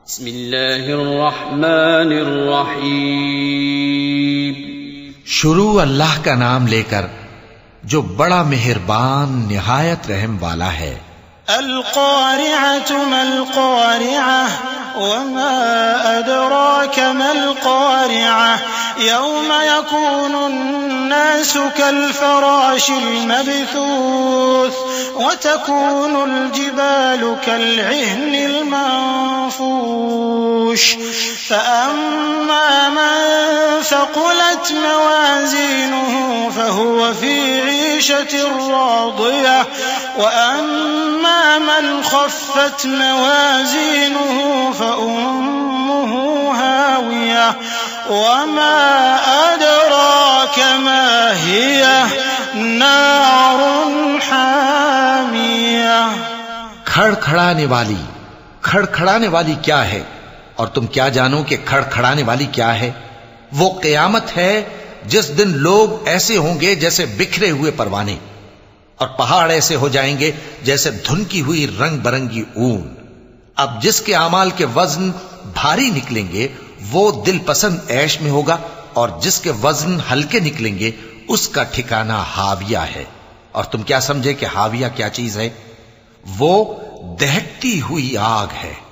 बिस्मिल्लाहिर्रहमानिर्रहीम। शुरू अल्लाह का नाम लेकर जो बड़ा मेहरबान निहायत रहम वाला है। अल-क़ारिअतु मल-क़ारिअह वमा अदराक मल-क़ारिअह यौम यकूनु अन्नासु कल-फ़राशिल मबथूस वतकूनुल जिबालु कल-इह्निल मंफूश फ़अम्मा मन फ़क़ुलत मवाज़ीनुहु फ़हुव फ़ी ईशतिर रादियह वअम्मा मन ख़फ़्फ़त मवाज़ीनुहु फ़उम्मुहु हावियह वमा अदराक मा हियह नारुन हामियह। खड़खड़ाने वाली क्या है, और तुम क्या जानो कि खड़खड़ाने वाली क्या है? वो क़यामत है जिस दिन लोग ऐसे होंगे जैसे बिखरे हुए परवाने, और पहाड़ ऐसे हो जाएंगे जैसे धुनकी हुई रंग बरंगी ऊन। अब जिसके आमाल के वजन भारी निकलेंगे वो दिल पसंद ऐश में होगा, और जिसके वजन हल्के निकलेंगे उसका ठिकाना हाविया है। और तुम क्या समझे कि हाविया क्या चीज है? वो दहकती हुई आग है।